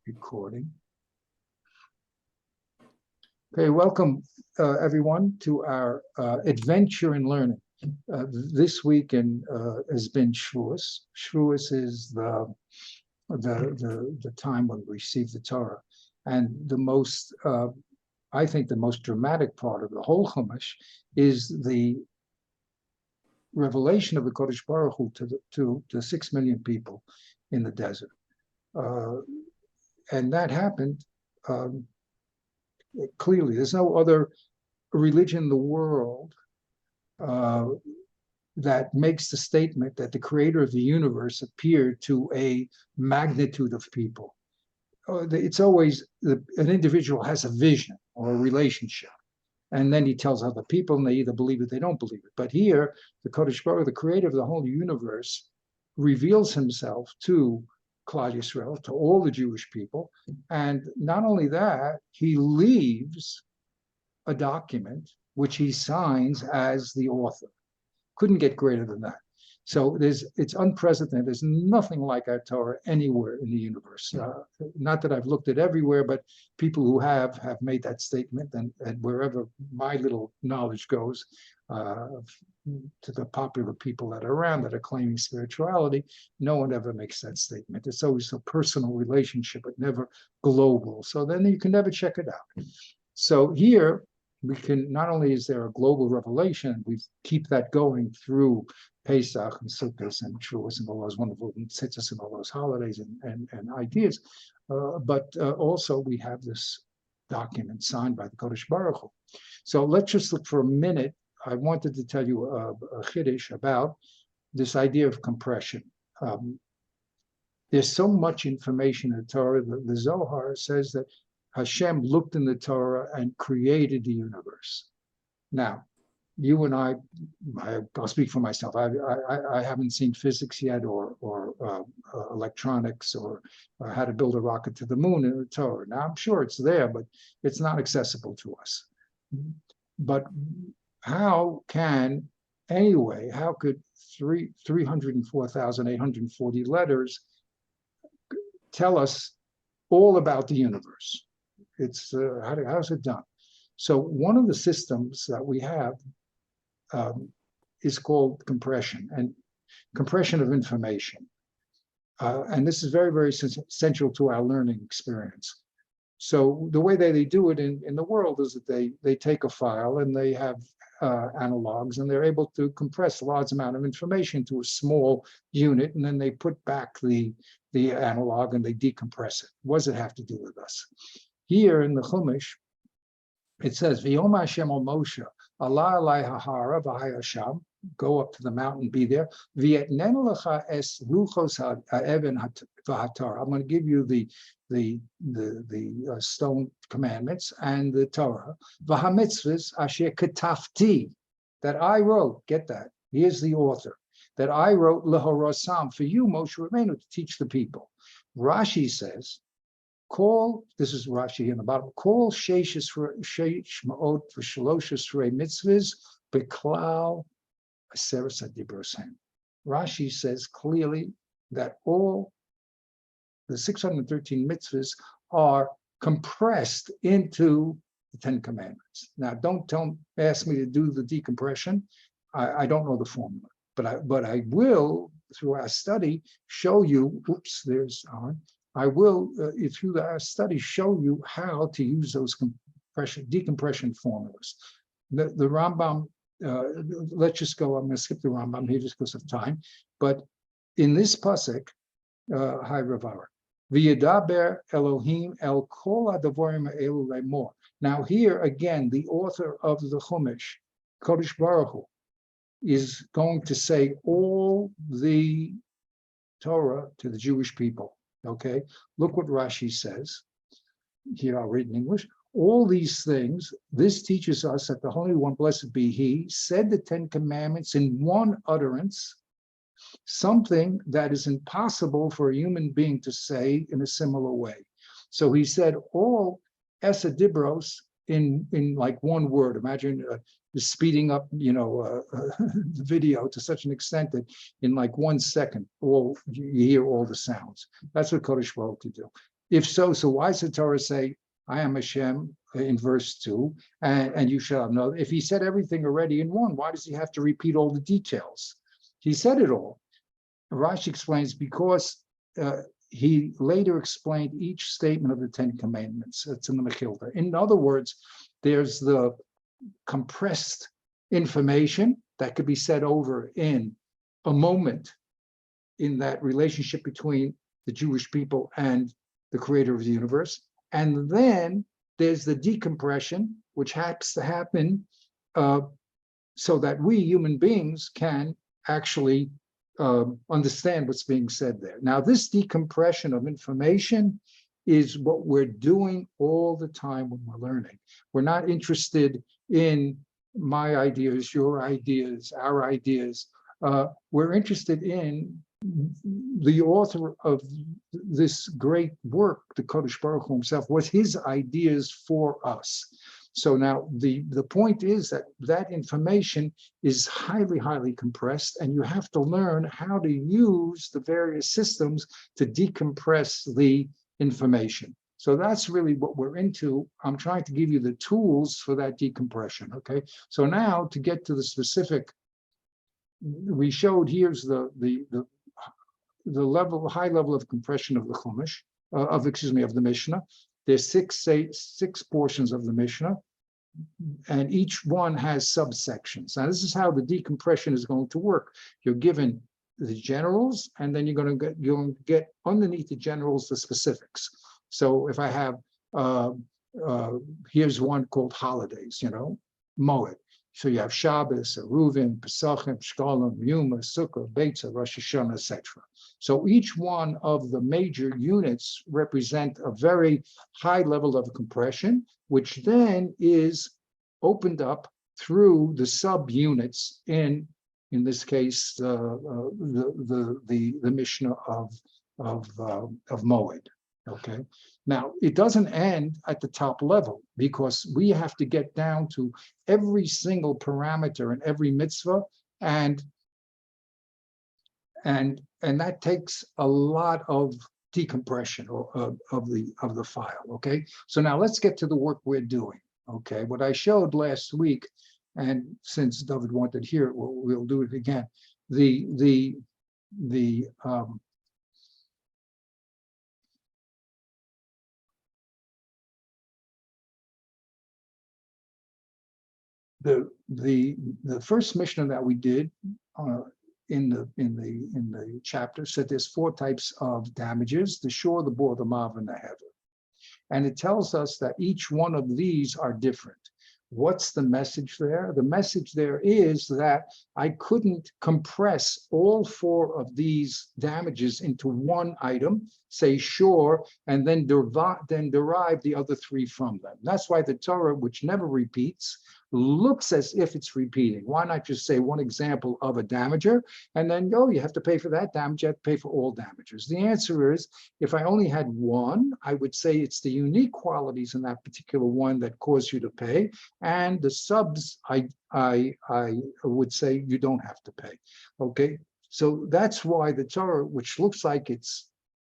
Recording. Okay, welcome everyone to our adventure in learning. This week has been Shavuos. Shavuos is the time when we receive the Torah, and the most I think the most dramatic part of the whole Chumash is the revelation of the Kodesh Baruch Hu to the 6 million people in the desert. And that happened clearly. There's no other religion in the world that makes the statement that the creator of the universe appeared to a magnitude of people. It's always an individual has a vision or a relationship, and then he tells other people, and they either believe it, they don't believe it. But here, the Kodesh Baruch Hu, the creator of the whole universe, reveals himself to Klal Yisrael, to all the Jewish people, and not only that, he leaves a document which he signs as the author. Couldn't get greater than that. So it's unprecedented. There's nothing like our Torah anywhere in the universe. Not that I've looked at everywhere, but people who have made that statement, and wherever my little knowledge goes, to the popular people that are around that are claiming spirituality, no one ever makes that statement. It's always a personal relationship, but never global. So then you can never check it out. So here, we can, not only is there a global revelation, we keep that going through Pesach and Sukkot and Shavuos and all those wonderful tzitzis and all those holidays and ideas, but also we have this document signed by the Kodesh Baruch Hu. So let's just look for a minute. I wanted to tell you a chiddush about this idea of compression. There's so much information in the Torah. The Zohar says that Hashem looked in the Torah and created the universe. Now, you and I'll speak for myself. I haven't seen physics yet, or electronics, or how to build a rocket to the moon in the Torah. Now, I'm sure it's there, but it's not accessible to us. But how could 304,840 letters tell us all about the universe? It's how's it done? So one of the systems that we have is called compression, and compression of information. And this is very, very central to our learning experience. So the way they do it in the world is that they take a file and they have analogs, and they're able to compress a large amount of information to a small unit, and then they put back the analog and they decompress it. What does it have to do with us? Here in the Chumash, it says, V'yom Hashem al Moshe, Allah alai hahara v'hayasham, go up to the mountain, be there. V'yetnen lecha es luchos ha'even v'hatar. I'm going to give you the stone commandments and the Torah. V'hamitzvahs asher ketafti, that I wrote. Get that? Here's the author. That I wrote lehorosam, for you, Moshe Rabbeinu, to teach the people. Rashi says, this is Rashi in the bottom, call sheishis ma'ot v'shalosh esrei mitzvahs beklal aseres hadibrosim. Rashi says clearly that all the 613 mitzvahs are compressed into the 10 commandments. Now, don't ask me to do the decompression. I don't know the formula, but I will, through our study, show you. Oops, there's on. I will, through our study, show you how to use those decompression formulas. The Rambam, let's just go, I'm going to skip the Rambam here just because of time, but in this pasuk, Hi Ravara, V'yedaber Elohim el kol adavorim elu lemor. Now here again, the author of the Chumash, Kodesh Baruch Hu, is going to say all the Torah to the Jewish people. Okay, look what Rashi says. Here I'll read in English. All these things, this teaches us that the Holy One, blessed be He, said the 10 commandments in one utterance, something that is impossible for a human being to say in a similar way. So he said all esadibros in like one word. Imagine speeding up, the video to such an extent that in like 1 second, you hear all the sounds. That's what Kodesh Baruch Hu could do. If so, so why does the Torah say, I am Hashem in verse 2, and you shall know? If he said everything already in 1, why does he have to repeat all the details? He said it all. Rashi explains because he later explained each statement of the 10 Commandments. It's in the Mechilta. In other words, there's the compressed information that could be said over in a moment in that relationship between the Jewish people and the creator of the universe. And then there's the decompression, which has to happen so that we human beings can actually understand what's being said there. Now, this decompression of information is what we're doing all the time when we're learning. We're not interested in my ideas, your ideas, our ideas. We're interested in the author of this great work, the Kodesh Baruch Hu himself, was his ideas for us. So now the point is that that information is highly, highly compressed, and you have to learn how to use the various systems to decompress the information. So that's really what we're into. I'm trying to give you the tools for that decompression, okay? So now to get to the specific, we showed here's the level, high level of compression of the Chumash, of the Mishnah. There's six portions of the Mishnah, and each one has subsections. Now, this is how the decompression is going to work. You're given the generals, and then you're going to get underneath the generals the specifics. So if I have, here's one called holidays, Moed. So you have Shabbos, Eruvin, Pesachim, Shkolim, Yuma, Sukkah, Beitza, Rosh Hashanah, etc. So each one of the major units represent a very high level of compression, which then is opened up through the subunits in this case, the Mishnah of Moed. Okay. Now, it doesn't end at the top level because we have to get down to every single parameter in every mitzvah, and that takes a lot of decompression of the file. Okay. So now let's get to the work we're doing. Okay. What I showed last week, and since David wanted to hear it, we'll do it again. The first Mishnah that we did in the chapter said there's 4 types of damages: the shore, the bore, the mav, and the hever. And it tells us that each one of these are different. What's the message there? The message there is that I couldn't compress all 4 of these damages into one item, say shore, and then derive the other 3 from them. That's why the Torah, which never repeats, looks as if it's repeating. Why not just say one example of a damager and then go, you have to pay for that damage, you have to pay for all damages? The answer is, if I only had one, I would say it's the unique qualities in that particular one that cause you to pay, and the subs, I would say you don't have to pay. Okay, so that's why the Torah, which looks like it's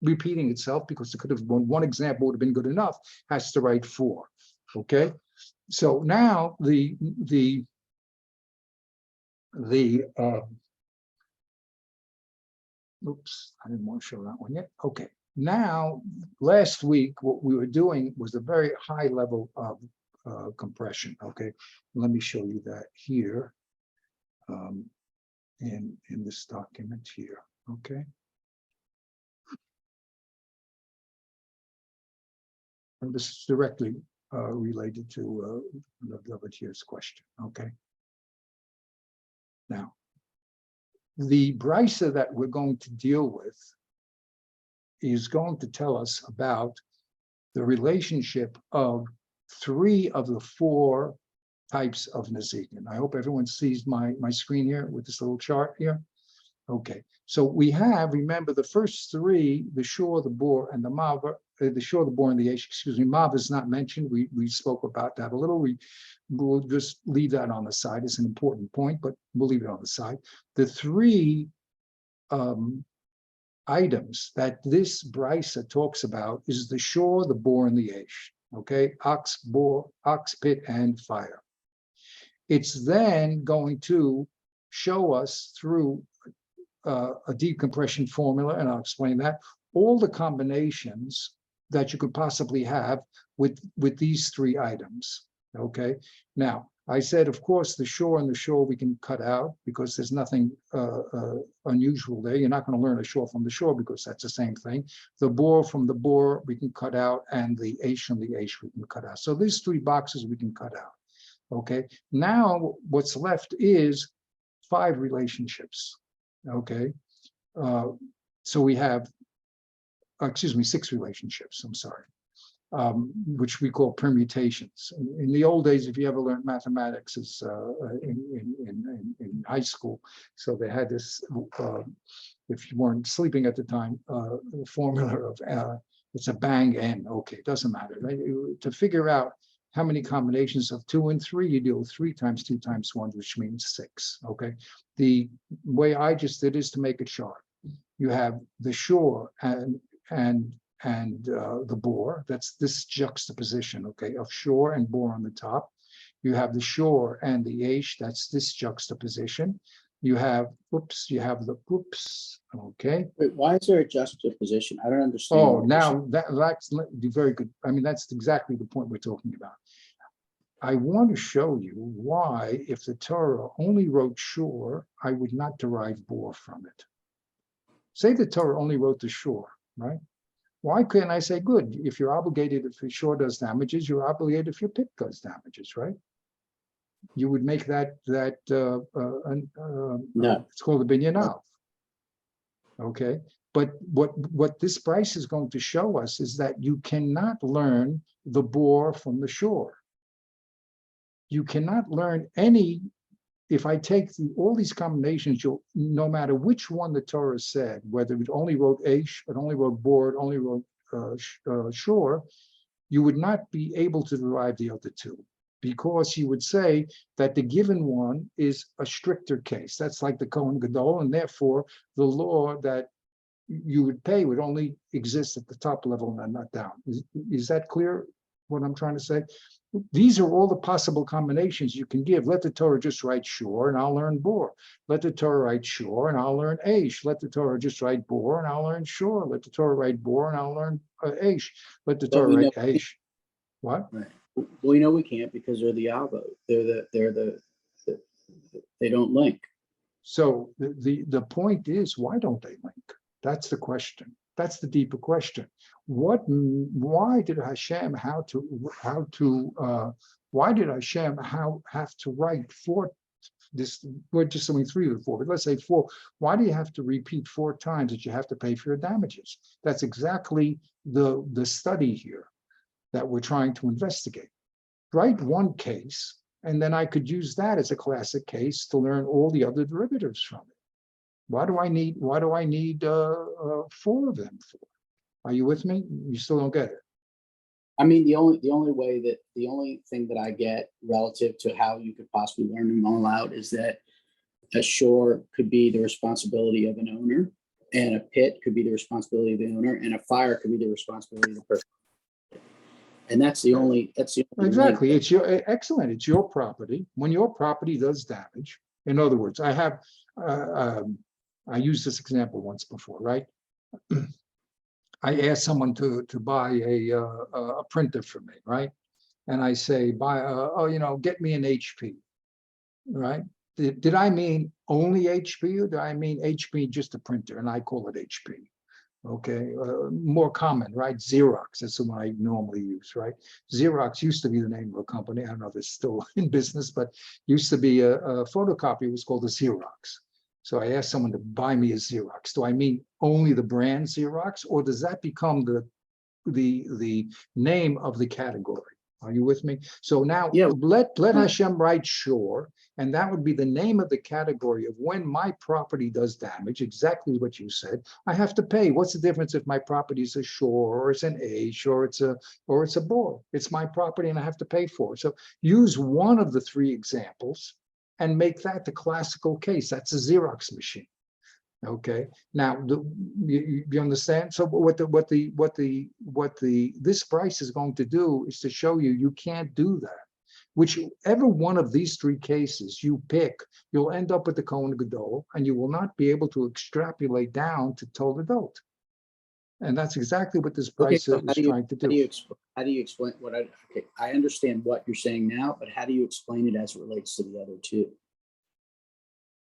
repeating itself because it could have one example would have been good enough, has to write 4. Okay. So now oops, I didn't want to show that one yet. Okay, now last week what we were doing was a very high level of compression. Okay, let me show you that here in this document here. Okay, and this is directly related to David's question. Okay. Now, the brisa that we're going to deal with is going to tell us about the relationship of 3 of the 4 types of nezikin. I hope everyone sees my screen here with this little chart here. Okay, so we have, remember, the first 3, the shore, the bore, and the mav, the shore, the bore, and the yesh, excuse me, mav is not mentioned. We spoke about that a little. We'll just leave that on the side. It's an important point, but we'll leave it on the side. The 3 items that this brisa talks about is the shore, the bore, and the ash. Okay, ox, bore, ox pit, and fire. It's then going to show us through a decompression formula, and I'll explain that, all the combinations that you could possibly have with these three items. Okay, now I said, of course, the shore and the shore we can cut out because there's nothing unusual there. You're not going to learn a shore from the shore because that's the same thing. The bore from the bore we can cut out, and the ash from the ash we can cut out. So these three boxes we can cut out. Okay, now what's left is 5 relationships. Okay, so we have, excuse me, 6 relationships. I'm sorry. Which we call permutations. In the old days, if you ever learned mathematics, is in high school, so they had this. If you weren't sleeping at the time, formula of it's a bang n. Okay, it doesn't matter. Right? To figure out how many combinations of 2 and 3, you do 3 times 2 times 1, which means 6. Okay, the way I just did is to make a chart. You have the shore and the bore, that's this juxtaposition, okay, of shore and bore on the top. You have the shore and the ash, that's this juxtaposition. You have, okay. Wait, why is there a juxtaposition? I don't understand. Oh, now that's very good. I mean, that's exactly the point we're talking about. I want to show you why, if the Torah only wrote shore, I would not derive bore from it. Say the Torah only wrote the shore, right? Why couldn't I say, good, if you're obligated, if your shore does damages, you're obligated if your pit does damages, right? You would make that, no. It's called a binyan av. Okay, but what this price is going to show us is that you cannot learn the bore from the shore. You cannot learn any, if I take all these combinations, no matter which one the Torah said, whether it only wrote ash, it only wrote bore, it only wrote shore, you would not be able to derive the other two, because you would say that the given one is a stricter case. That's like the Kohen Gadol, and therefore the law that you would pay would only exist at the top level and not down. Is that clear, what I'm trying to say? These are all the possible combinations you can give. Let the Torah just write shore and I'll learn bore. Let the Torah write shore and I'll learn ash. Let the Torah just write bore and I'll learn shore. Let the Torah write bore and I'll learn ash. Let the Torah write ash. What? Right. Well, we know we can't because they're the avo. They don't link. So the point is, why don't they link? That's the question. That's the deeper question. Why did Hashem have to write 4? This we're just only 3 or 4, but let's say 4. Why do you have to repeat 4 times that you have to pay for your damages? That's exactly the study here that we're trying to investigate. Write one case, and then I could use that as a classic case to learn all the other derivatives from it. Why do I need 4 of them for? Are you with me? You still don't get it. I mean, the only thing that I get relative to how you could possibly learn them all out is that a shore could be the responsibility of an owner, and a pit could be the responsibility of the owner, and a fire could be the responsibility of the person. And that's the only exactly. It's your excellent. It's your property. When your property does damage, in other words, I have I used this example once before, right? I asked someone to buy a printer for me, right? And I say, get me an HP, right? Did I mean only HP, or did I mean HP just a printer? And I call it HP. Okay, more common, right? Xerox, that's the one I normally use, right? Xerox used to be the name of a company. I don't know if it's still in business, but used to be a photocopy was called a Xerox. So I asked someone to buy me a Xerox. Do I mean only the brand Xerox, or does that become the name of the category? Are you with me? So now let Hashem write shore, and that would be the name of the category of when my property does damage, exactly what you said, I have to pay. What's the difference if my property is a shore, or it's an ash, or it's a bore? It's my property and I have to pay for it. So use one of the 3 examples and make that the classical case. That's a Xerox machine. Okay, now you understand? So this price is going to do is to show you you can't do that. Whichever one of these three cases you pick, you'll end up with the Kohen Gadol, and you will not be able to extrapolate down to Toledot. And that's exactly what this Okay, price so is trying to do. how do you explain what okay, I understand what you're saying now, but how do you explain it as it relates to the other two?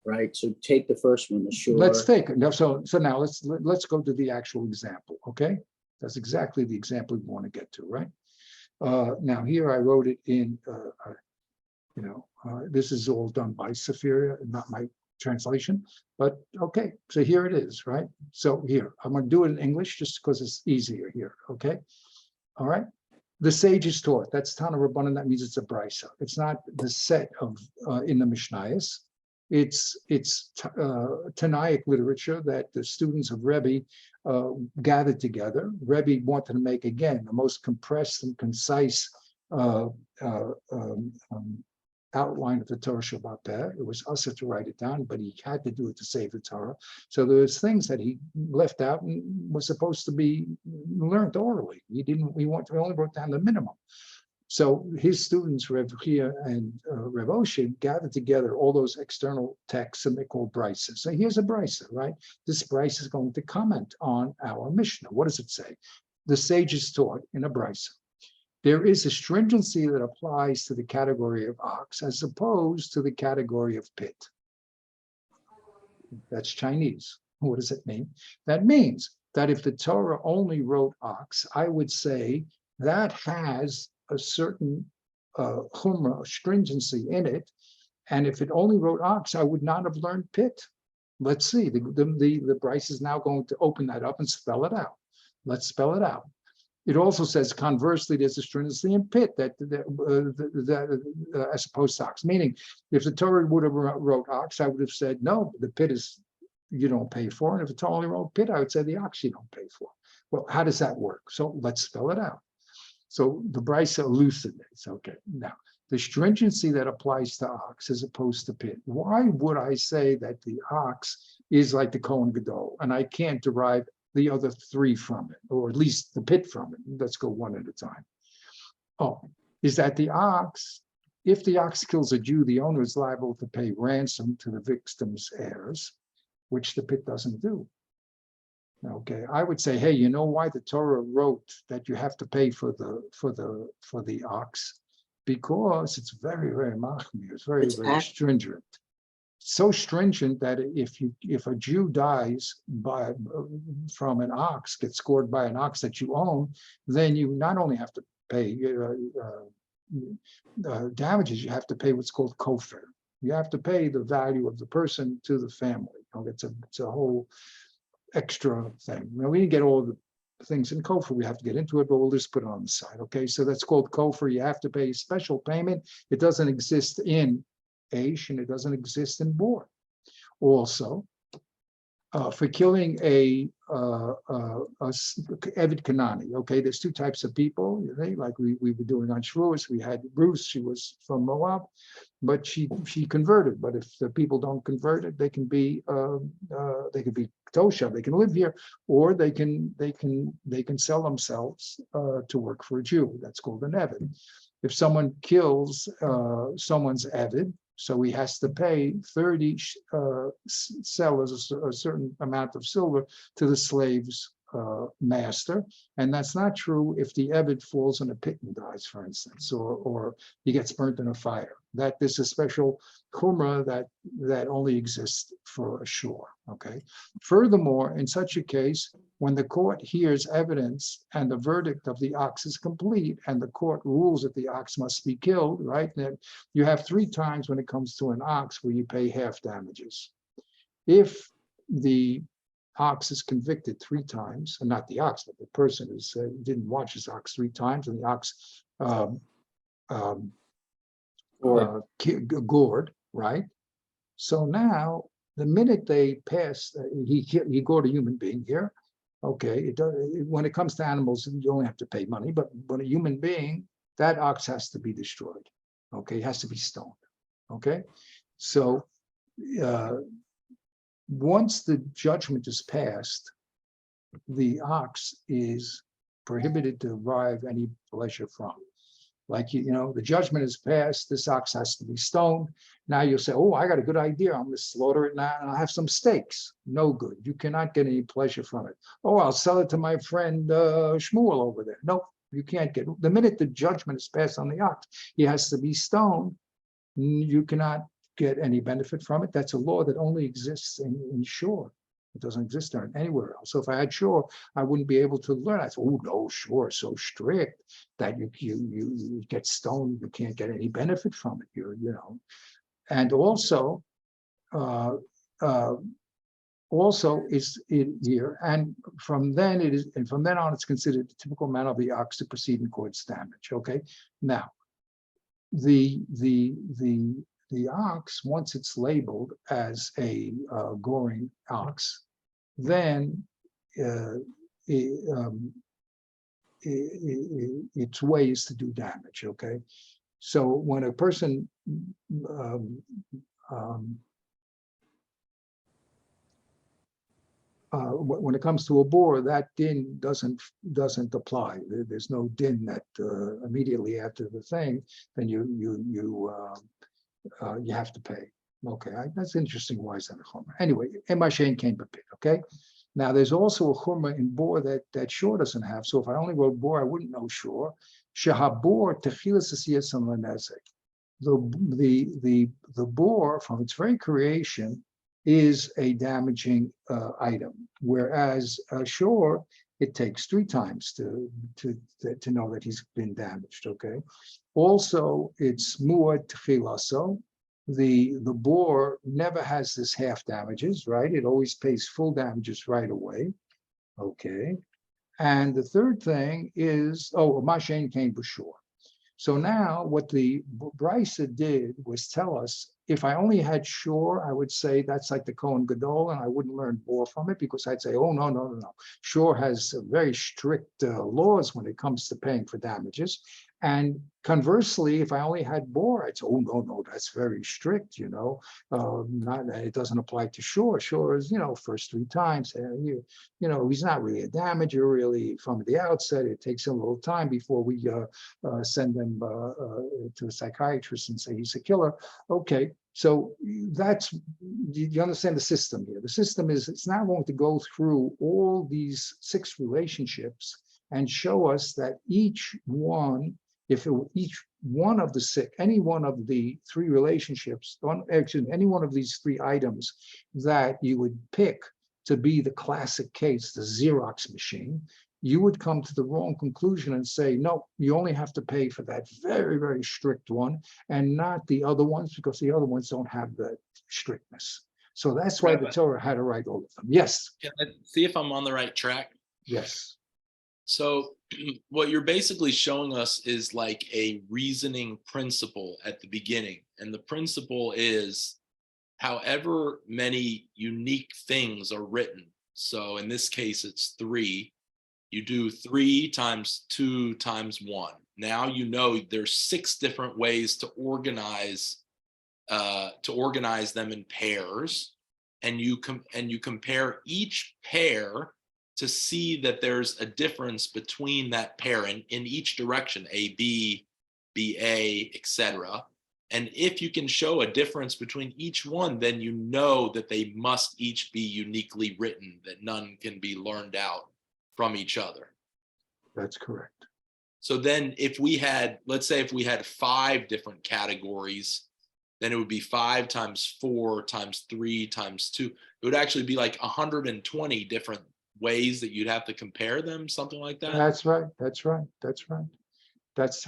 Right, so take the first one, the shore. Let's take it. So now let's go to the actual example. Okay, that's exactly the example we want to get to, right? Now here I wrote it in. This is all done by Saphiria, not my translation. But okay, so here it is, right? So here I'm going to do it in English just because it's easier here. Okay, all right. The sages taught. That's Tana Rabbanan. That means it's a brisa. It's not the set of in the Mishnayos. It's Tanaic literature that the students of Rebbe gathered together. Rebbe wanted to make, again, the most compressed and concise outline of the Torah Shabbat Peh. It was usher to write it down, but he had to do it to save the Torah. So there's things that he left out and was supposed to be learned orally. He only wrote down the minimum. So his students, Rev Chia and Rev Oshin, gathered together all those external texts, and they call brises. So here's a brisa, right? This brisa is going to comment on our Mishnah. What does it say? The sages taught in a brisa. There is a stringency that applies to the category of ox as opposed to the category of pit. That's Chinese. What does it mean? That means that if the Torah only wrote ox, I would say that has a certain chumrah, stringency in it. And if it only wrote ox, I would not have learned pit. Let's see, the Bryce is now going to open that up and spell it out. Let's spell it out. It also says, conversely, there's a stringency in pit that as opposed to ox. Meaning, if the Torah would have wrote ox, I would have said, no, the pit is you don't pay for. And if it's only wrote pit, I would say the ox you don't pay for. Well, how does that work? So let's spell it out. So the Bryce elucidates. Okay, now the stringency that applies to ox as opposed to pit. Why would I say that the ox is like the Kohen Gadol and I can't derive the other three from it, or at least the pit from it? Let's go one at a time. Oh, is that the ox, if the ox kills a Jew, the owner is liable to pay ransom to the victim's heirs, which the pit doesn't do. Okay, I would say, hey, you know why the Torah wrote that you have to pay for the ox? Because it's very, very machmir. It's very, very stringent. So stringent that if a Jew dies from an ox, gets scored by an ox that you own, then you not only have to pay damages, you have to pay what's called kofar. You have to pay the value of the person to the family. It's a whole extra thing. Now, we didn't get all the things in kofar. We have to get into it, but we'll just put it on the side. Okay, so that's called kofar. You have to pay a special payment. It doesn't exist in Aish, and it doesn't exist in Bor. Also, for killing a Eved Kanani, okay, there's two types of people. Like we were doing on Shavuos. We had Ruth. She was from Moab, but she converted. But if the people don't convert it, they can be Tosha. They can live here, or they can sell themselves to work for a Jew. That's called an Eved. If someone kills someone's Eved, so he has to pay 30 sellers a certain amount of silver to the slave's master. And that's not true if the Eved falls in a pit and dies, for instance, or he gets burnt in a fire. That there's a special chumrah that only exists for a shore. Okay. Furthermore, in such a case, when the court hears evidence and the verdict of the ox is complete, and the court rules that the ox must be killed, right? Then you have 3 times when it comes to an ox where you pay half damages. If the ox is convicted 3 times, and not the ox, but the person who didn't watch his ox 3 times, and the ox gored, right? So now, the minute they pass, he gored a human being here. Okay, when it comes to animals, you only have to pay money, but when a human being, that ox has to be destroyed. Okay, it has to be stoned. Okay, so once the judgment is passed, the ox is prohibited to derive any pleasure from. Like, the judgment is passed, this ox has to be stoned. Now you'll say, oh, I got a good idea. I'm going to slaughter it now and I'll have some steaks. No good. You cannot get any pleasure from it. Oh, I'll sell it to my friend Shmuel over there. Nope, you can't get. The minute the judgment is passed on the ox, he has to be stoned. You cannot get any benefit from it. That's a law that only exists in Shore. It doesn't exist anywhere else. So if I had Shore, I wouldn't be able to learn. I thought, oh no, Shore is so strict that you get stoned. You can't get any benefit from it. And also, is in here, and from then on, it's considered the typical manner of the ox to proceed and cause damage. Okay, now the ox, once it's labeled as a goring ox, then its way is to do damage. Okay, so when a person when it comes to a boar, that din doesn't apply. There's no din that immediately after the thing, then you have to pay. Okay, that's interesting. Why is that a chumrah? Anyway, Emashen came a bit. Okay, now there's also a chumrah in boar that Shore doesn't have. So if I only wrote boar, I wouldn't know Shore. Shehabor techilas asiyas l'nezek. The boar from its very creation is a damaging item, whereas Shore, it takes 3 times to know that he's been damaged. Okay, also it's muad techilaso. The boar never has this half damages, right? It always pays full damages right away. Okay, and the third thing is, Mashen came b'shore. So now what the Brisa did was tell us, if I only had Shore, I would say that's like the Kohen Gadol, and I wouldn't learn boar from it, because I'd say, oh, no. Shore has very strict laws when it comes to paying for damages. And conversely, if I only had boar, I'd say, oh, no, that's very strict, it doesn't apply to Shore. Shore is, first 3 times, he's not really a damager, really, from the outset. It takes a little time before we send them to a psychiatrist and say he's a killer. Okay, so you understand the system here. The system is, it's not going to go through all these 6 relationships and show us that each one of the 6, any one of the 3 relationships, any one of these 3 items that you would pick to be the classic case, the Xerox machine, you would come to the wrong conclusion and say, no, you only have to pay for that very, very strict one and not the other ones, because the other ones don't have the strictness. So that's why the Torah had to write all of them. Yes. Can I see if I'm on the right track? Yes. So what you're basically showing us is like a reasoning principle at the beginning. And the principle is however many unique things are written. So in this case, it's 3. You do 3 times 2 times 1. Now there's 6 different ways to organize them in pairs, and you compare each pair to see that there's a difference between that pair in each direction, A, B, B, A, etc. And if you can show a difference between each one, then you know that they must each be uniquely written, that none can be learned out from each other. That's correct. So then let's say if we had 5 different categories, then it would be 5 times 4 times 3 times 2. It would actually be like 120 different ways that you'd have to compare them, something like that. That's right. That's how that's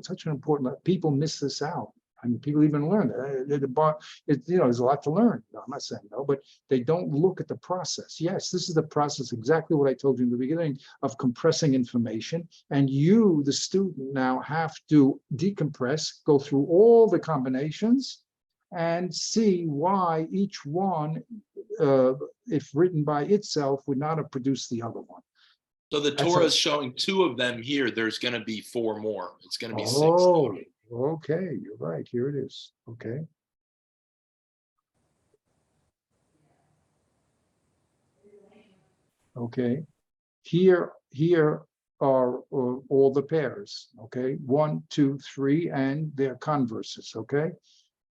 such an important, people miss this out. I mean, people even learn that there's a lot to learn. I'm not saying no, but they don't look at the process. Yes, this is the process, exactly what I told you in the beginning, of compressing information. And you, the student, now have to decompress, go through all the combinations and see why each one, if written by itself, would not have produced the other one. So the Torah is showing 2 of them here. There's going to be 4 more. It's going to be 6. Oh, okay. You're right. Here it is. Okay. okay? Here are all the pairs, okay? 1, 2, 3, and their converses, okay?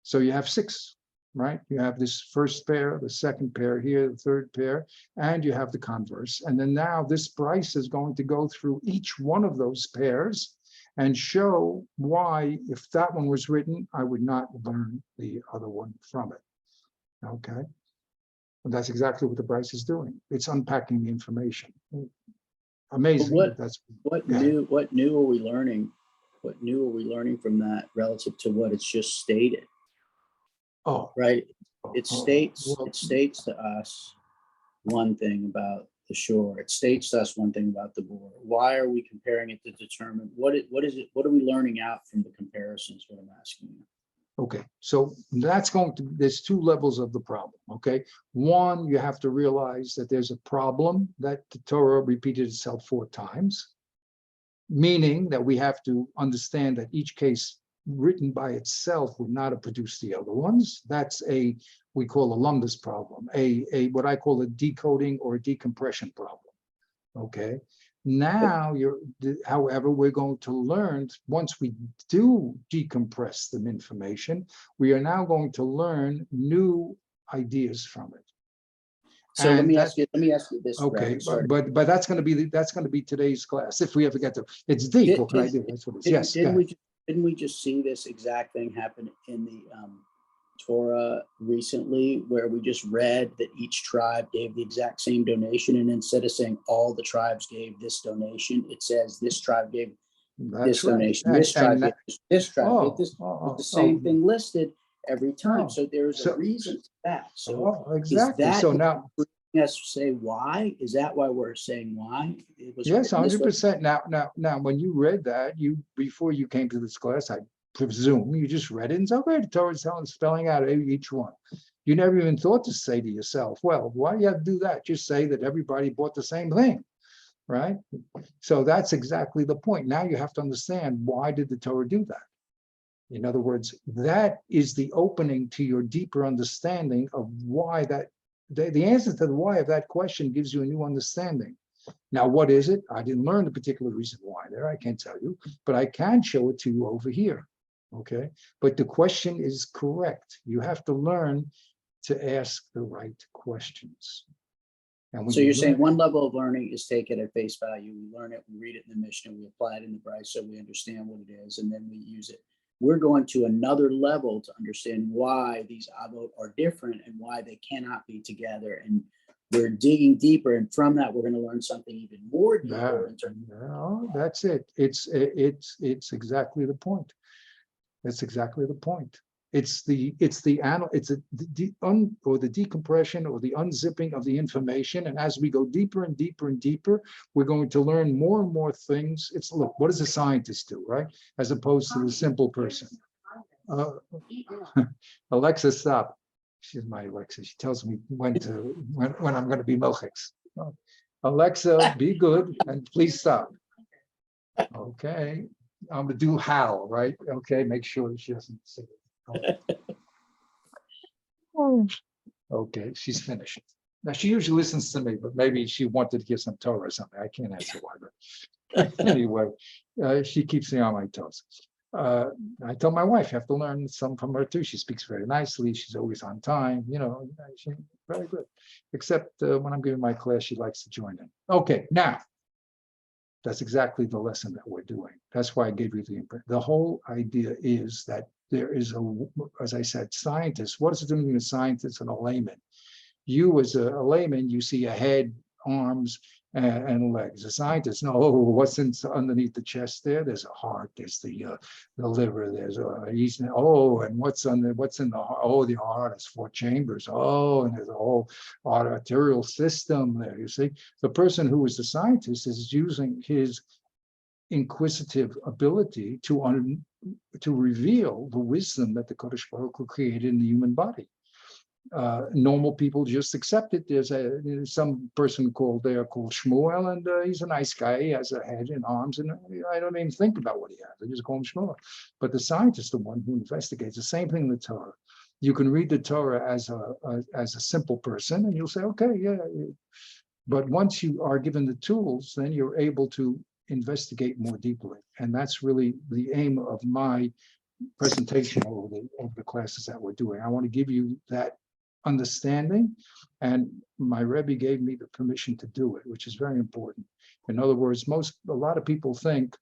So you have 6, right? You have this first pair, the second pair here, the third pair, and you have the converse. And then now this Bryce is going to go through each one of those pairs and show why, if that one was written, I would not learn the other one from it, okay? And that's exactly what the Bryce is doing. It's unpacking the information. Amazing. What That's what yeah. new are we learning? What new are we learning from that relative to what it's just stated? Oh, Right? It oh, states well, it states to us one thing about the shore. It states to us one thing about the border. Why are we comparing it to determine what is it? What are we learning out from the comparisons? What I'm asking you. okay, so that's going to, there's 2 levels of the problem, okay? One, you have to realize that there's a problem that the Torah repeated itself 4 times, meaning that we have to understand that each case written by itself would not have produced the other ones. That's we call a lumbus problem, what I call a decoding or a decompression problem, okay? Now, however, we're going to learn, once we do decompress the information, we are now going to learn new ideas from it. So let And me that- ask you this. Okay, Reverend, sorry. but that's going to be today's class, if we ever get to. It's deep. What can I do? That's what it is. Yes. Didn't we just see this exact thing happen in the Torah recently, where we just read that each tribe gave the exact same donation, and instead of saying all the tribes gave this donation, it says this tribe gave this That's right. donation, this tribe gave this tribe gave this. It's the same thing listed every time. So there's a reason for that. So exactly. is that So now, us say why? Is that why we're saying why? It was yes, written this way? 100%. Now, when you read that, before you came to this class, I presume you just read it and said, okay, the Torah is spelling out each one. You never even thought to say to yourself, well, why do you have to do that? Just say that everybody bought the same thing, right? So that's exactly the point. Now you have to understand, why did the Torah do that? In other words, that is the opening to your deeper understanding of why that, the answer to the why of that question gives you a new understanding. Now, what is it? I didn't learn the particular reason why there, I can't tell you, but I can show it to you over here, okay? But the question is correct. You have to learn to ask the right questions. And So you're saying one level of learning is take it at face value. We learn it, we read it in the Mishnah, we apply it in the Bryce, so we understand what it is, and then we use it. We're going to another level to understand why these avot are different and why they cannot be together. And we're digging deeper, and from that, we're going to learn something even more deeper. No, that's it. It's exactly the point. That's exactly the point. It's the decompression or the unzipping of the information. And as we go deeper and deeper and deeper, we're going to learn more and more things. Look, what does a scientist do, right? As opposed to the simple person. Alexa, stop. She's my Alexa. She tells me when I'm going to be mochix. Alexa, be good and please stop. Okay. I'm going to do Hal, right? Okay, make sure that she doesn't say it. Okay, she's finished. Now, she usually listens to me, but maybe she wanted to give some Torah or something. I can't answer why, but anyway, she keeps me on my toes. I tell my wife, you have to learn some from her too. She speaks very nicely. She's always on time. She's very good. Except when I'm giving my class, she likes to join in. Okay, now, that's exactly the lesson that we're doing. That's why I gave you the whole idea is that there is as I said, scientists. What is it doing between a scientist and a layman? You as a layman, you see a head, arms, and legs. A scientist, no, what's underneath the chest there? There's a heart, there's the liver, there's and what's in the heart? Oh, the heart has 4 chambers. Oh, and there's a whole arterial system there. You see, the person who is the scientist is using his inquisitive ability to reveal the wisdom that the Kodesh Baruch Hu created in the human body. Normal people just accept it. There's some person called Shmuel, and he's a nice guy. He has a head and arms, and I don't even think about what he has. I just call him Shmuel. But the scientist, the one who investigates, the same thing in the Torah. You can read the Torah as a simple person, and you'll say, okay, yeah, But once you are given the tools, then you're able to investigate more deeply. And that's really the aim of my presentation over the classes that we're doing. I want to give you that understanding, and my Rebbe gave me the permission to do it, which is very important. In other words, a lot of people think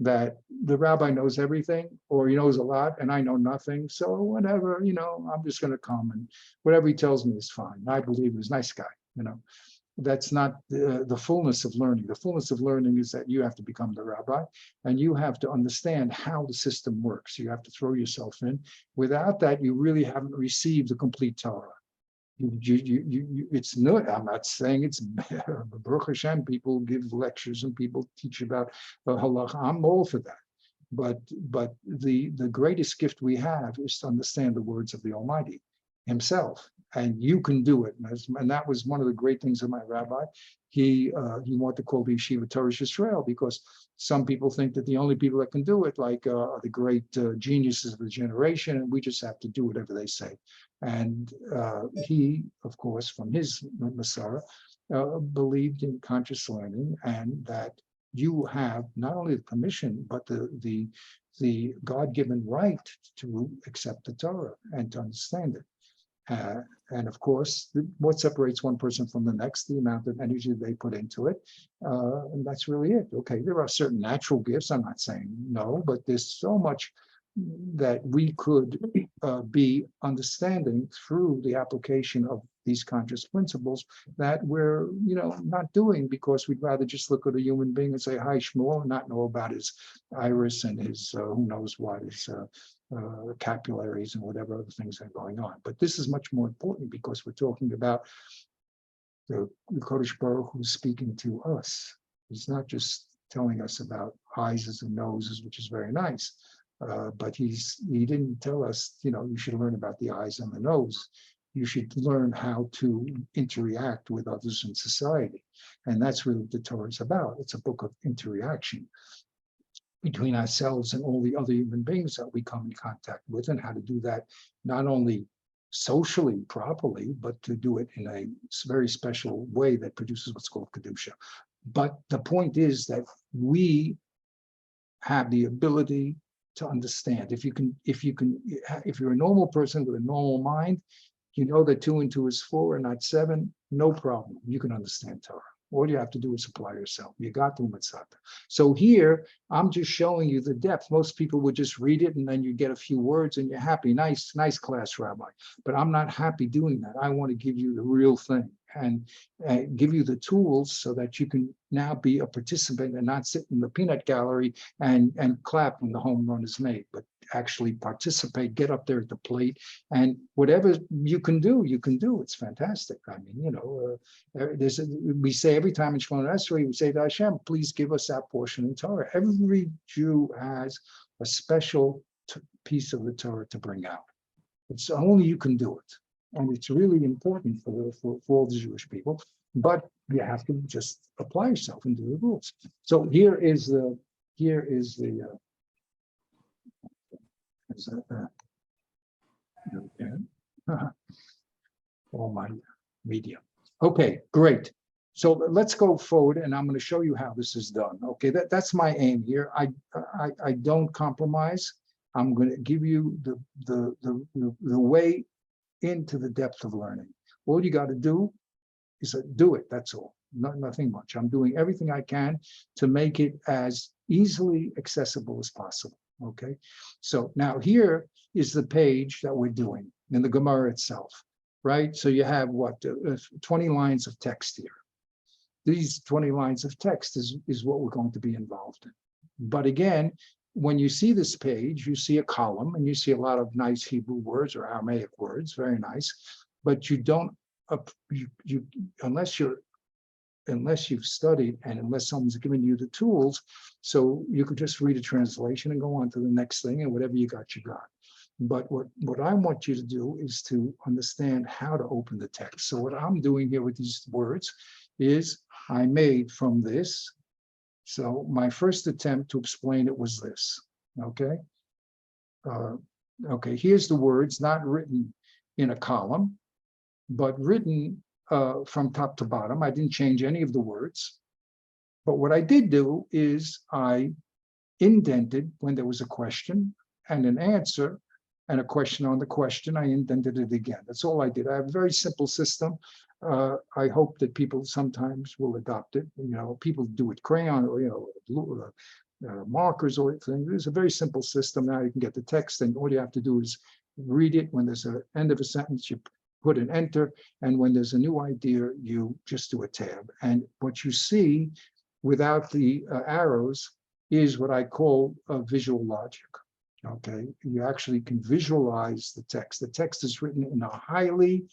that the rabbi knows everything, or he knows a lot and I know nothing. So whatever, I'm just going to come and whatever he tells me is fine. I believe he's a nice guy, That's not the fullness of learning. The fullness of learning is that you have to become the rabbi and you have to understand how the system works. You have to throw yourself in. Without that, you really haven't received the complete Torah. It's not, I'm not saying it's Baruch Hashem, people give lectures and people teach about halacha. I'm all for that. But the greatest gift we have is to understand the words of the Almighty himself, and you can do it. And that was one of the great things of my rabbi. He wanted to call the yeshiva Torah Yisrael because some people think that the only people that can do it are the great geniuses of the generation, and we just have to do whatever they say. And he, of course, from his Masara, believed in conscious learning, and that you have not only the permission, but the God-given right to accept the Torah and to understand it. And of course, what separates one person from the next, the amount of energy they put into it. And that's really it. Okay, there are certain natural gifts. I'm not saying no, but there's so much that we could be understanding through the application of these conscious principles that we're, not doing because we'd rather just look at a human being and say, hi, Shmuel, and not know about his iris and his, who knows what, his capillaries and whatever other things are going on. But this is much more important because we're talking about the Kodesh Baruch who's speaking to us. He's not just telling us about eyes and noses, which is very nice. But he didn't tell us, you should learn about the eyes and the nose. You should learn how to interact with others in society. And that's really what the Torah is about. It's a book of interaction between ourselves and all the other human beings that we come in contact with, and how to do that not only socially properly, but to do it in a very special way that produces what's called Kedusha. But the point is that we have the ability to understand. If you're a normal person with a normal mind, you know that 2 and 2 is 4 and not 7, no problem. You can understand Torah. All you have to do is apply yourself. You got to mitzvah. So here, I'm just showing you the depth. Most people would just read it and then you get a few words and you're happy. Nice class, Rabbi. But I'm not happy doing that. I want to give you the real thing and give you the tools so that you can now be a participant and not sit in the peanut gallery and clap when the home run is made, but actually participate, get up there at the plate, and whatever you can do, you can do. It's fantastic. I mean, we say every time in Shemona Esrei, we say to Hashem, please give us that portion in Torah. Every Jew has a special piece of the Torah to bring out. It's only you can do it. And it's really important for all the Jewish people, but you have to just apply yourself and do the rules. So here is all my media. Okay, great. So let's go forward, and I'm going to show you how this is done. Okay, that's my aim here. I don't compromise. I'm going to give you the way into the depth of learning. All you got to do is do it. That's all. Nothing much. I'm doing everything I can to make it as easily accessible as possible. Okay. So now here is the page that we're doing in the Gemara itself, right? So you have what 20 lines of text here. These 20 lines of text is what we're going to be involved in. But again, when you see this page, you see a column and you see a lot of nice Hebrew words or Aramaic words, very nice, but you don't, unless you've studied and unless someone's given you the tools, so you could just read a translation and go on to the next thing, and whatever you got, you got. But what I want you to do is to understand how to open the text. So what I'm doing here with these words is I made from this. So my first attempt to explain it was this, okay? Okay, here's the words, not written in a column, but written from top to bottom. I didn't change any of the words. But what I did do is I indented when there was a question and an answer and a question on the question, I indented it again. That's all I did. I have a very simple system. I hope that people sometimes will adopt it. You know, people do it crayon or, you know, blue, markers or things. It's a very simple system. Now you can get the text, and all you have to do is read it. When there's an end of a sentence, you put an enter, and when there's a new idea, you just do a tab. And what you see without the arrows is what I call a visual logic. Okay, you actually can visualize the text. The text is written in a highly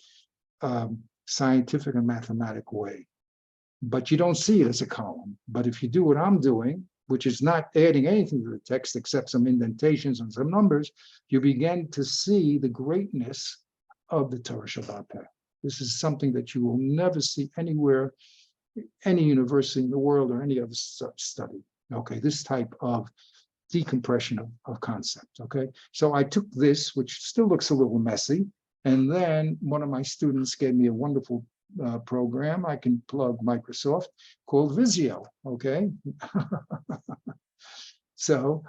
scientific and mathematic way, but you don't see it as a column. But if you do what I'm doing, which is not adding anything to the text except some indentations and some numbers, you begin to see the greatness of the Torah Shabbat Peh. This is something that you will never see anywhere, any university in the world or any other such study. Okay, this type of decompression of concept. Okay, so I took this, which still looks a little messy, and then one of my students gave me a wonderful program I can plug Microsoft called Visio. Okay, so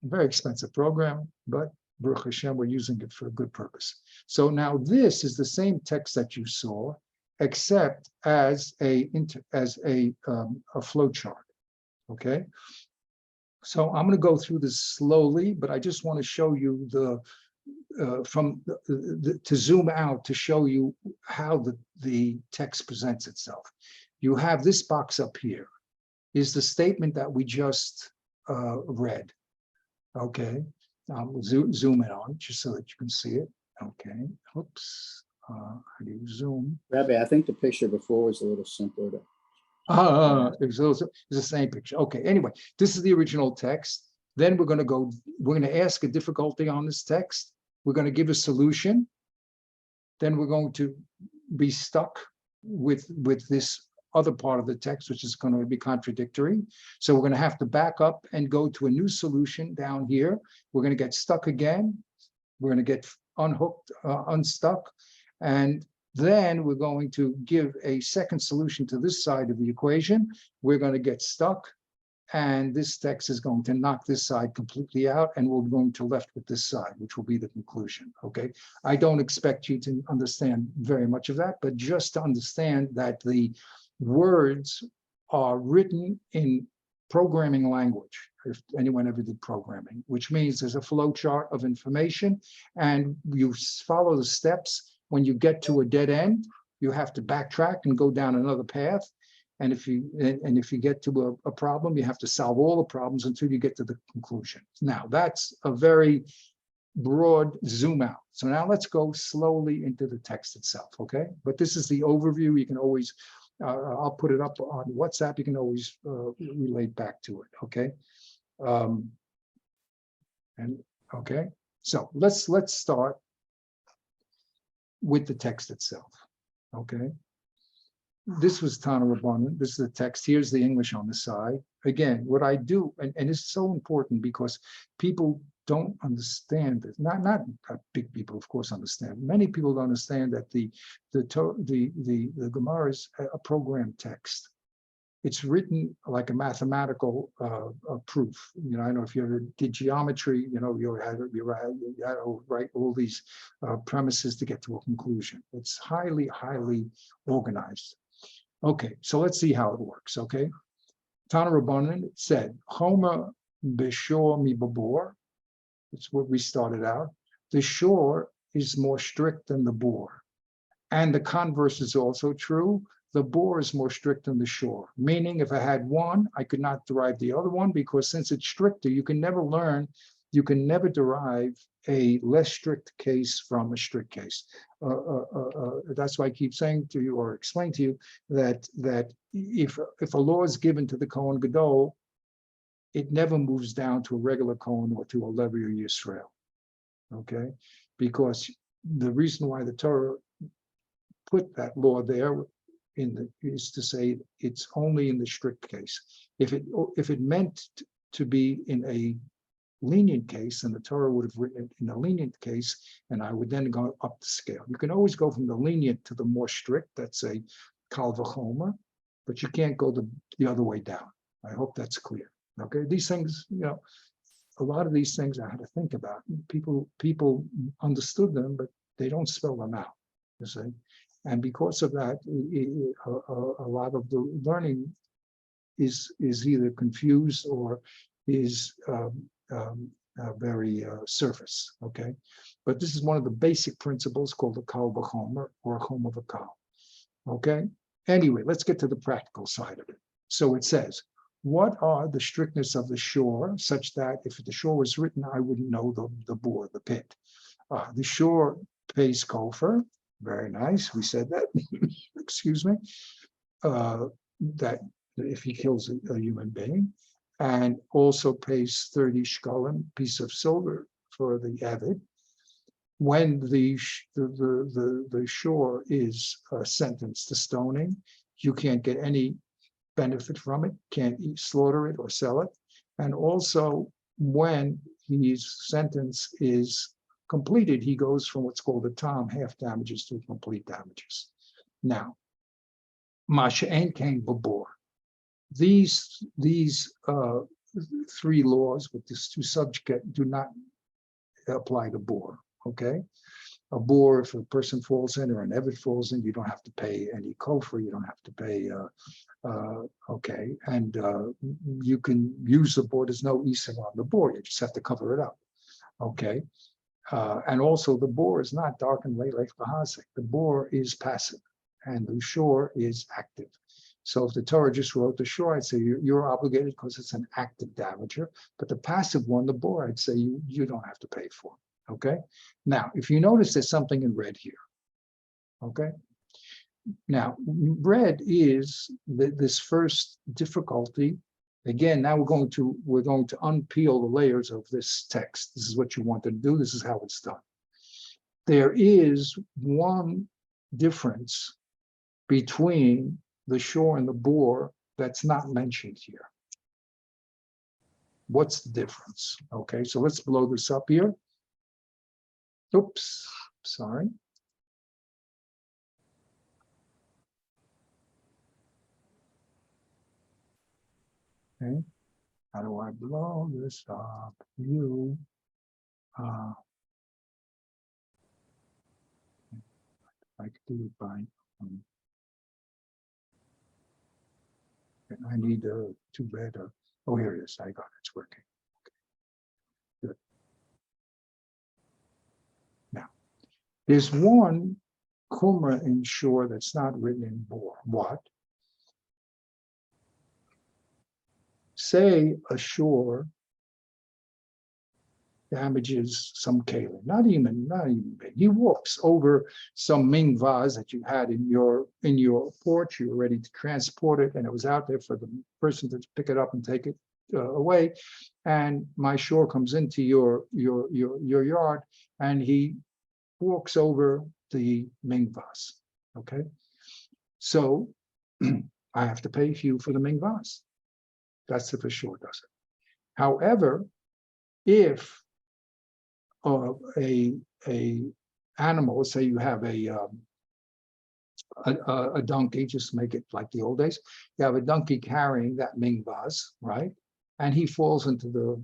very expensive program, but Baruch Hashem, we're using it for a good purpose. So now this is the same text that you saw, except as a flow chart. Okay, so I'm going to go through this slowly, but I just want to show you the to zoom out to show you how the text presents itself. You have this box up here is the statement that we just read. Okay, I'll zoom in on it just so that you can see it. Okay, oops, how do you zoom? Rabbi, I think the picture before was a little simpler. It's the same picture. Okay, anyway, this is the original text. Then we're going to ask a difficulty on this text. We're going to give a solution. Then we're going to be stuck with this other part of the text, which is going to be contradictory. So we're going to have to back up and go to a new solution down here. We're going to get stuck again. We're going to get unhooked, unstuck. And then we're going to give a second solution to this side of the equation. We're going to get stuck, and this text is going to knock this side completely out, and we're going to left with this side, which will be the conclusion. Okay, I don't expect you to understand very much of that, but just to understand that the words are written in programming language, if anyone ever did programming, which means there's a flow chart of information, and you follow the steps. When you get to a dead end, you have to backtrack and go down another path. And if you get to a problem, you have to solve all the problems until you get to the conclusion. Now, that's a very broad zoom out. So now let's go slowly into the text itself, okay? But this is the overview. You can always, I'll put it up on WhatsApp. You can always relate back to it, okay? Okay, so let's start with the text itself, okay? This was Tana Rabbanan. This is the text. Here's the English on the side. Again, what I do, and it's so important because people don't understand this. Not big people, of course, understand. Many people don't understand that the Gemara is a program text. It's written like a mathematical proof. You know, I don't know if you ever did geometry. You know, you had to write all these premises to get to a conclusion. It's highly, highly organized. Okay, so let's see how it works. Okay, Tana Rabbanan said, "Chomer b'shor mi babor." That's what we started out. The shore is more strict than the bore, and the converse is also true. The bore is more strict than the shore, meaning if I had one, I could not derive the other one, because since it's stricter, you can never learn, you can never derive a less strict case from a strict case. That's why I keep saying to you or explain to you that if a law is given to the Kohen Gadol, it never moves down to a regular Kohen or to a Levi or Yisrael, okay? Because the reason why the Torah put that law there is to say it's only in the strict case. If it meant to be in a lenient case, and the Torah would have written it in a lenient case, and I would then go up the scale. You can always go from the lenient to the more strict, that's a kal v'chomer, but you can't go the other way down. I hope that's clear. Okay, these things, a lot of these things I had to think about. People understood them, but they don't spell them out, you see. And because of that, a lot of the learning is either confused or is very surface, okay? But this is one of the basic principles called the kal v'chomer, or a chomer v'kal, okay? Anyway, let's get to the practical side of it. So it says, what are the strictness of the shore, such that if the shore was written, I wouldn't know the bore, the pit. The shore pays kofar, very nice, we said that, excuse me, that if he kills a human being, and also pays 30 shkalim, piece of silver, for the avid. When the shore is sentenced to stoning, you can't get any benefit from it, can't slaughter it or sell it. And also, when his sentence is completed, he goes from what's called a tam, half damages, to complete damages. Now, Masha Ein Kain Babor. These three laws with these two subjects do not apply to bore, okay? A bore, if a person falls in or an eved falls in, you don't have to pay any kofar, you don't have to pay, okay, and you can use the bore, there's no easing on the bore, you just have to cover it up, okay? And also the bore is not dark and late like Bahazik, the bore is passive and the shore is active. So if the Torah just wrote the shore, I'd say you're obligated because it's an active damager, but the passive one, the bore, I'd say you don't have to pay for. Okay. Now, if you notice, there's something in red here. Okay. Now, red is this first difficulty. Again, now we're going to unpeel the layers of this text. This is what you want to do. This is how it's done. There is one difference between the shore and the bore that's not mentioned here. What's the difference? Okay, so let's blow this up here. Oops, sorry. Okay, how do I blow this up? I could do it by, I need too bad. Oh, here it is. I got it. It's working. Okay. Good. Now, there's one kumra in shore that's not written in bore. What? Say a shore damages some kalim, not even big. He walks over some ming vase that you had in your porch. You were ready to transport it, and it was out there for the person to pick it up and take it away. And my shore comes into your yard, and he walks over the ming vase. Okay, so I have to pay you for the ming vase. That's if a shore does it. However, if a animal, say you have a donkey, just to make it like the old days, you have a donkey carrying that ming vase, right? And he falls into the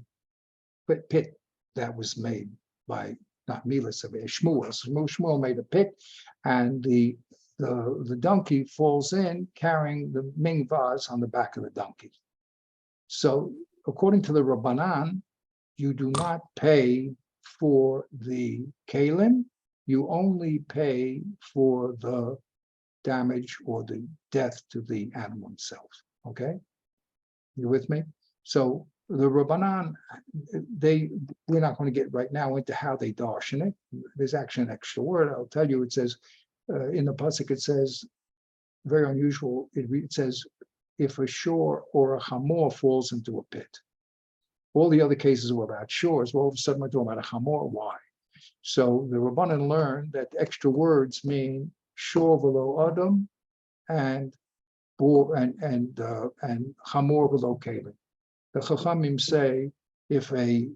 pit that was made by, not Milas, Shmuel. Shmuel made a pit, and the donkey falls in carrying the ming vase on the back of the donkey. So according to the Rabbanan, you do not pay for the kalim, you only pay for the damage or the death to the animal itself. Okay, you with me? So the Rabbanan, we're not going to get right now into how they darshan it. There's actually an extra word. I'll tell you. It says in the pasuk. It says very unusual. It says if a shore or a hamor falls into a pit. All the other cases were about shores. Well, all of a sudden we're talking about a hamor. Why? So the Rabbanan learned that extra words mean shore below adam and hamor below kalim. The Chachamim say if a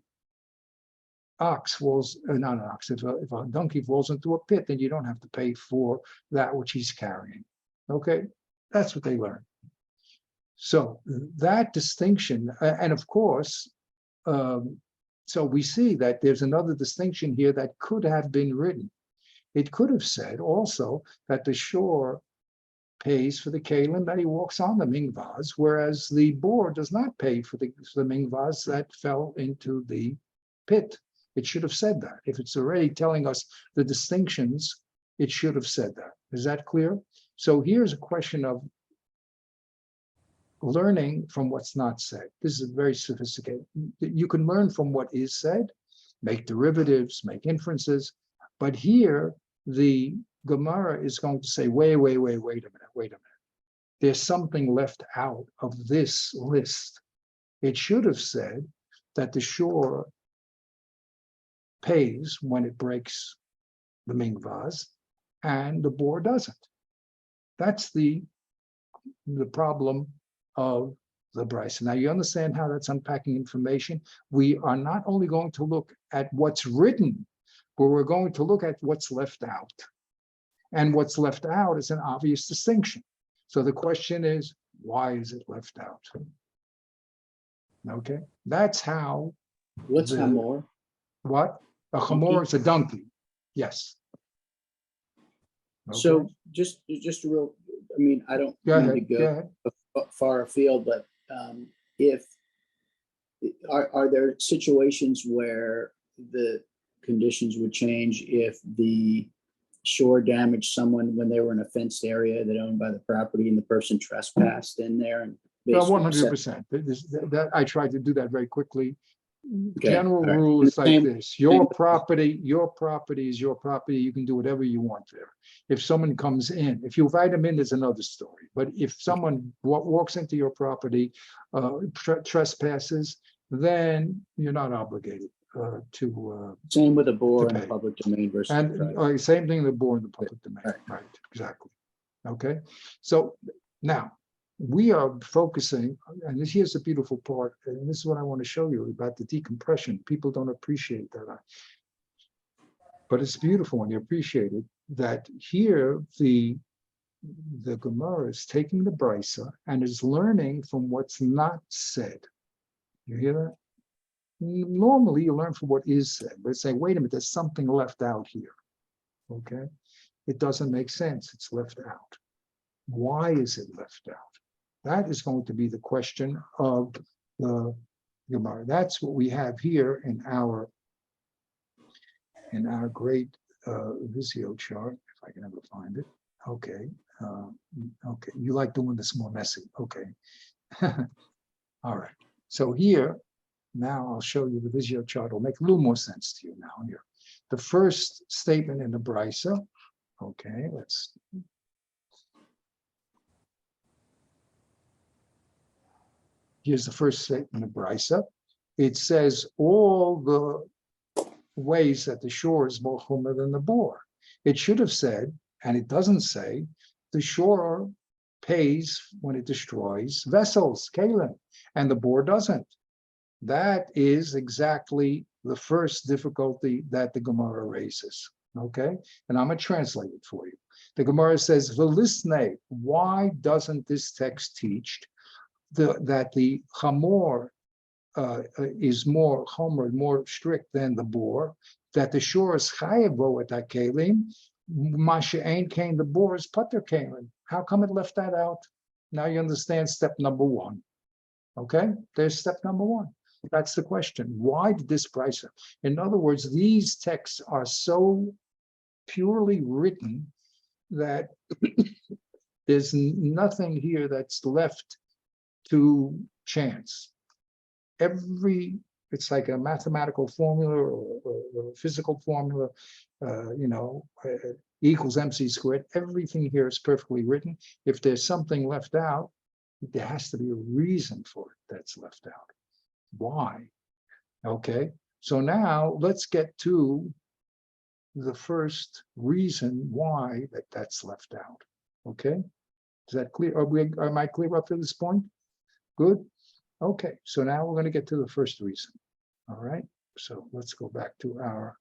ox falls, not an ox, if a donkey falls into a pit, then you don't have to pay for that which he's carrying. Okay, that's what they learn. So that distinction, and of course, so we see that there's another distinction here that could have been written. It could have said also that the shore pays for the kalim that he walks on the mingvaz, whereas the boar does not pay for the mingvaz that fell into the pit. It should have said that. If it's already telling us the distinctions, it should have said that. Is that clear? So here's a question of learning from what's not said. This is very sophisticated. You can learn from what is said, make derivatives, make inferences, but here the Gemara is going to say, wait a minute. There's something left out of this list. It should have said that the shore pays when it breaks the mingvaz, and the boar doesn't. That's the problem of the Bryce. Now you understand how that's unpacking information. We are not only going to look at what's written, but we're going to look at what's left out. And what's left out is an obvious distinction. So the question is, why is it left out? Okay, that's how. What's Hamor? What? A Hamor is a donkey. Yes. Okay. So just a real, I mean, I don't mean to go far afield, but if are there situations where the conditions would change if the shore damaged someone when they were in a fenced area that owned by the property and the person trespassed in there? And 100%. That I tried to do that very quickly. Okay. General All right. rule is like Same- this: your property is your property. You can do whatever you want there. If someone comes in, if you invite them in, there's another story. But if someone walks into your property, trespasses, then you're not obligated to. Same with a boar in pay. the public domain versus And private. same thing, the board in the public domain. Right, exactly. Okay, so now we are focusing, and here's the beautiful part, and this is what I want to show you about the decompression. People don't appreciate that. But it's beautiful when you appreciate it, that here the Gemara is taking the Brisa and is learning from what's not said. You hear that? Normally you learn from what is said, but say, wait a minute, there's something left out here. Okay, it doesn't make sense. It's left out. Why is it left out? That is going to be the question of the Gemara. That's what we have here in our great Visio chart, if I can ever find it. Okay, okay. You like doing this more messy. Okay. All right. So here, now I'll show you the Visio chart. It'll make a little more sense to you now here. The first statement in the Brisa. Okay, let's. Here's the first statement of Brisa. It says all the ways that the shore is more chomer than the boar. It should have said, and it doesn't say, the shore pays when it destroys vessels, kalim, and the boar doesn't. That is exactly the first difficulty that the Gemara raises. Okay, and I'm going to translate it for you. The Gemara says, "Velisne, why doesn't this text teach that the chamor is more chomer, more strict than the boar? That the shore is chayav at that kalim, masha ain't kain, the boar is pater kalim. How come it left that out? Now you understand step number one. Okay, there's step number one. That's the question. Why did this Brisa? In other words, these texts are so purely written that there's nothing here that's left to chance. It's like a mathematical formula or a physical formula, E equals MC squared. Everything here is perfectly written. If there's something left out, there has to be a reason for it that's left out. Why? Okay, so now let's get to the first reason why that's left out. Okay, is that clear? Am I clear up to this point? Good. Okay, so now we're going to get to the first reason. All right, So let's go back to our.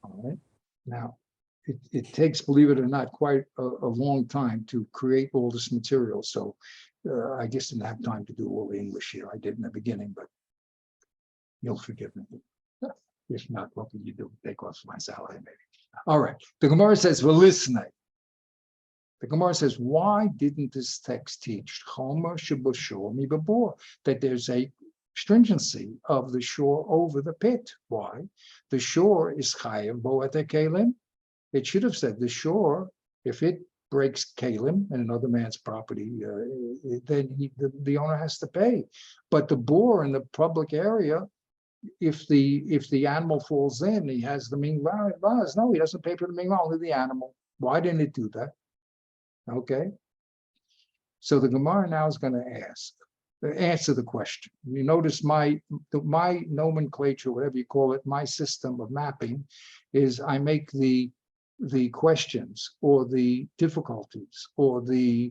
All right. Now, it takes, believe it or not, quite a long time to create all this material. So I just didn't have time to do all the English here. I did in the beginning, but you'll forgive me. If not, what can you do? Take off my salary, maybe. All right. The Gemara says, well, listen. The Gemara says, why didn't this text teach that there's a stringency of the shore over the pit? Why? The shore is chayav bo et kalim. It should have said the shore, if it breaks kalim in another man's property, then the owner has to pay. But the bore in the public area, if the animal falls in, he has the ming vaz. No, he doesn't pay for the ming vaz, only the animal. Why didn't it do that? Okay. So the Gemara now is going to answer the question. You notice my nomenclature, whatever you call it, my system of mapping is I make the questions or the difficulties or the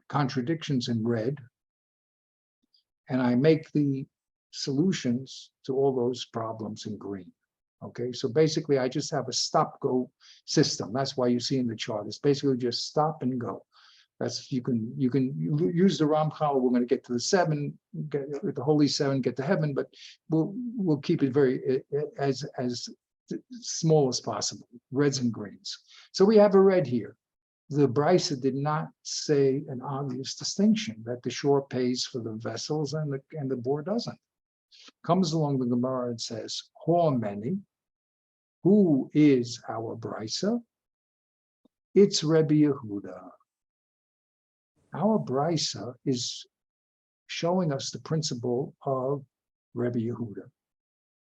contradictions in red, and I make the solutions to all those problems in green. Okay, so basically I just have a stop-go system. That's why you see in the chart. It's basically just stop and go. That's you can use the Ramchal. We're going to get to the 7, get the Holy 7, get to heaven, but we'll keep it very as small as possible, reds and greens. So we have a red here. The Brisa did not say an obvious distinction that the shore pays for the vessels and the bore doesn't. Comes along the Gemara and says, how many? Who is our Brisa? It's Rebbe Yehuda. Our Brisa is showing us the principle of Rebbe Yehuda.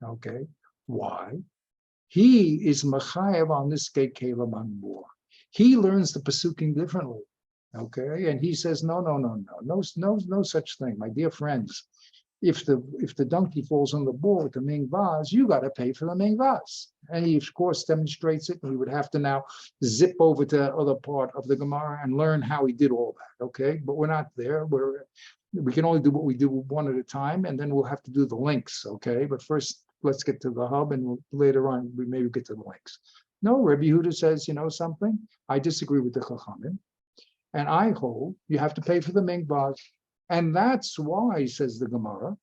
Okay, why? He is Machayev on this gate Caleb on bor. He learns the Pesukim differently. Okay, and he says, no such thing, my dear friends. If the donkey falls on the bore with the ming vaz, you got to pay for the ming vaz. And he, of course, demonstrates it. And we would have to now zip over to that other part of the Gemara and learn how he did all that. Okay, but we're not there. We can only do what we do one at a time, and then we'll have to do the links. Okay, but first let's get to the hub, and later on we maybe get to the links. No, Rebbe Yehuda says, you know something? I disagree with the Chachamim, and I hold you have to pay for the ming vaz. And that's why, says the Gemara,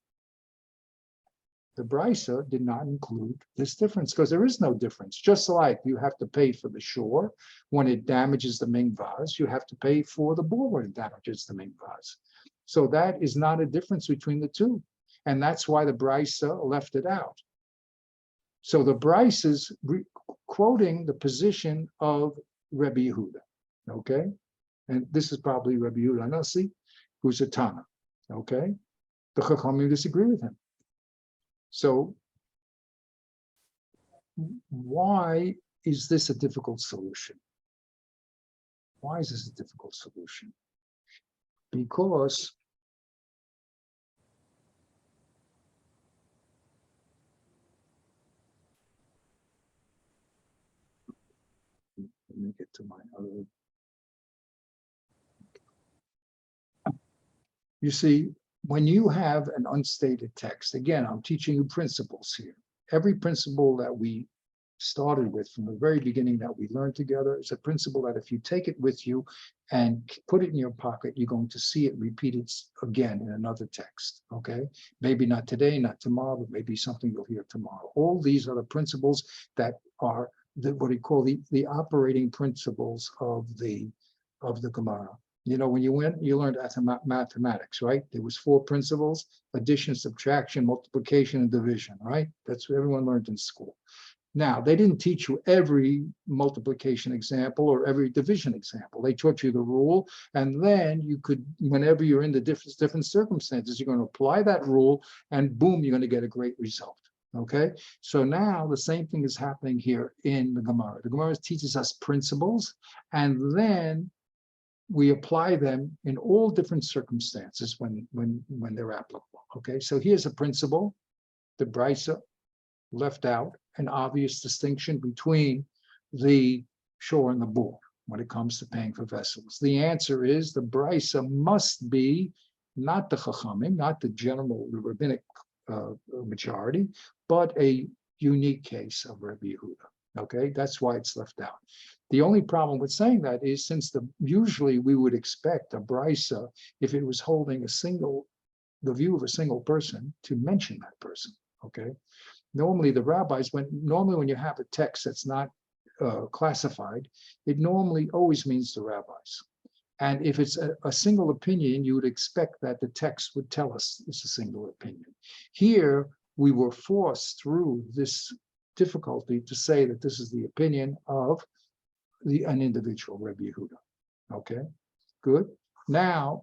the Brisa did not include this difference, because there is no difference. Just like you have to pay for the shore when it damages the ming vaz, you have to pay for the bore when it damages the ming vaz. So that is not a difference between the two. And that's why the Brisa left it out. So the Brisa is quoting the position of Rebbe Yehuda. Okay? And this is probably Rebbe Yehuda Nasi, who's a Tana, okay? The Chachamim disagree with him. So why is this a difficult solution? Why is this a difficult solution? Because let me get to my other. You see, when you have an unstated text, again, I'm teaching you principles here. Every principle that we started with from the very beginning that we learned together is a principle that if you take it with you and put it in your pocket, you're going to see it repeated again in another text, okay? Maybe not today, not tomorrow, but maybe something you'll hear tomorrow. All these are the principles that are what we call the operating principles of the Gemara. You know, when you learned mathematics, right? There was 4 principles: addition, subtraction, multiplication, and division, right? That's what everyone learned in school. Now, they didn't teach you every multiplication example or every division example. They taught you the rule, and then you could, whenever you're in the different circumstances, you're going to apply that rule, and boom, you're going to get a great result. Okay, so now the same thing is happening here in the Gemara. The Gemara teaches us principles, and then we apply them in all different circumstances when they're applicable. Okay, so here's a principle. The brisa left out an obvious distinction between the shore and the bore when it comes to paying for vessels. The answer is the brisa must be not the chachamim, not the general rabbinic majority, but a unique case of Rabbi Yehuda. Okay, that's why it's left out. The only problem with saying that is since usually we would expect a brisa, if it was holding the view of a single person, to mention that person. Okay, normally the rabbis, when you have a text that's not classified, it normally always means the rabbis. And if it's a single opinion, you would expect that the text would tell us it's a single opinion. Here, we were forced through this difficulty to say that this is the opinion of an individual, Rabbi Yehuda. Okay, good. Now,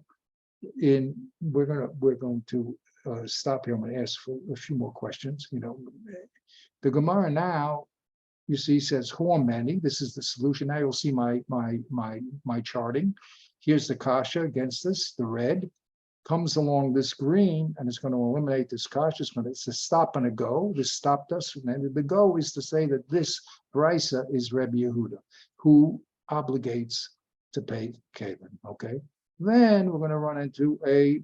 we're going to stop here. I'm going to ask for a few more questions. The Gemara now, you see, says how many. This is the solution. Now you'll see my charting. Here's the kasha against this. The red comes along this green and it's going to eliminate this kasha. It's a stop and a go. This stopped us. And the go is to say that this brisa is Rabbi Yehuda, who obligates to pay Kalim. Okay. Then we're going to run into a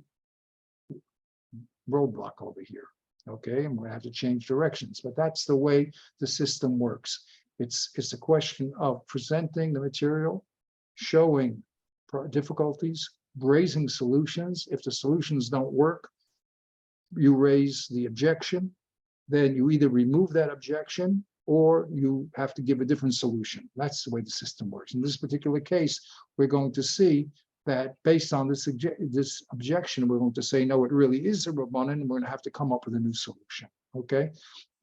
roadblock over here. Okay, and we're going to have to change directions, but that's the way the system works. It's a question of presenting the material, showing difficulties, raising solutions. If the solutions don't work, you raise the objection, then you either remove that objection or you have to give a different solution. That's the way the system works. In this particular case, we're going to see that based on this objection, we're going to say, no, it really is a rabbanan, and we're going to have to come up with a new solution. Okay,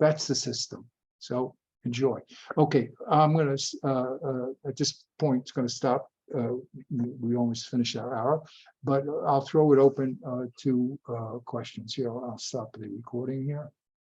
that's the system. So enjoy. Okay, I'm going to, at this point, it's going to stop. We almost finished our hour, but I'll throw it open to questions here. I'll stop the recording here.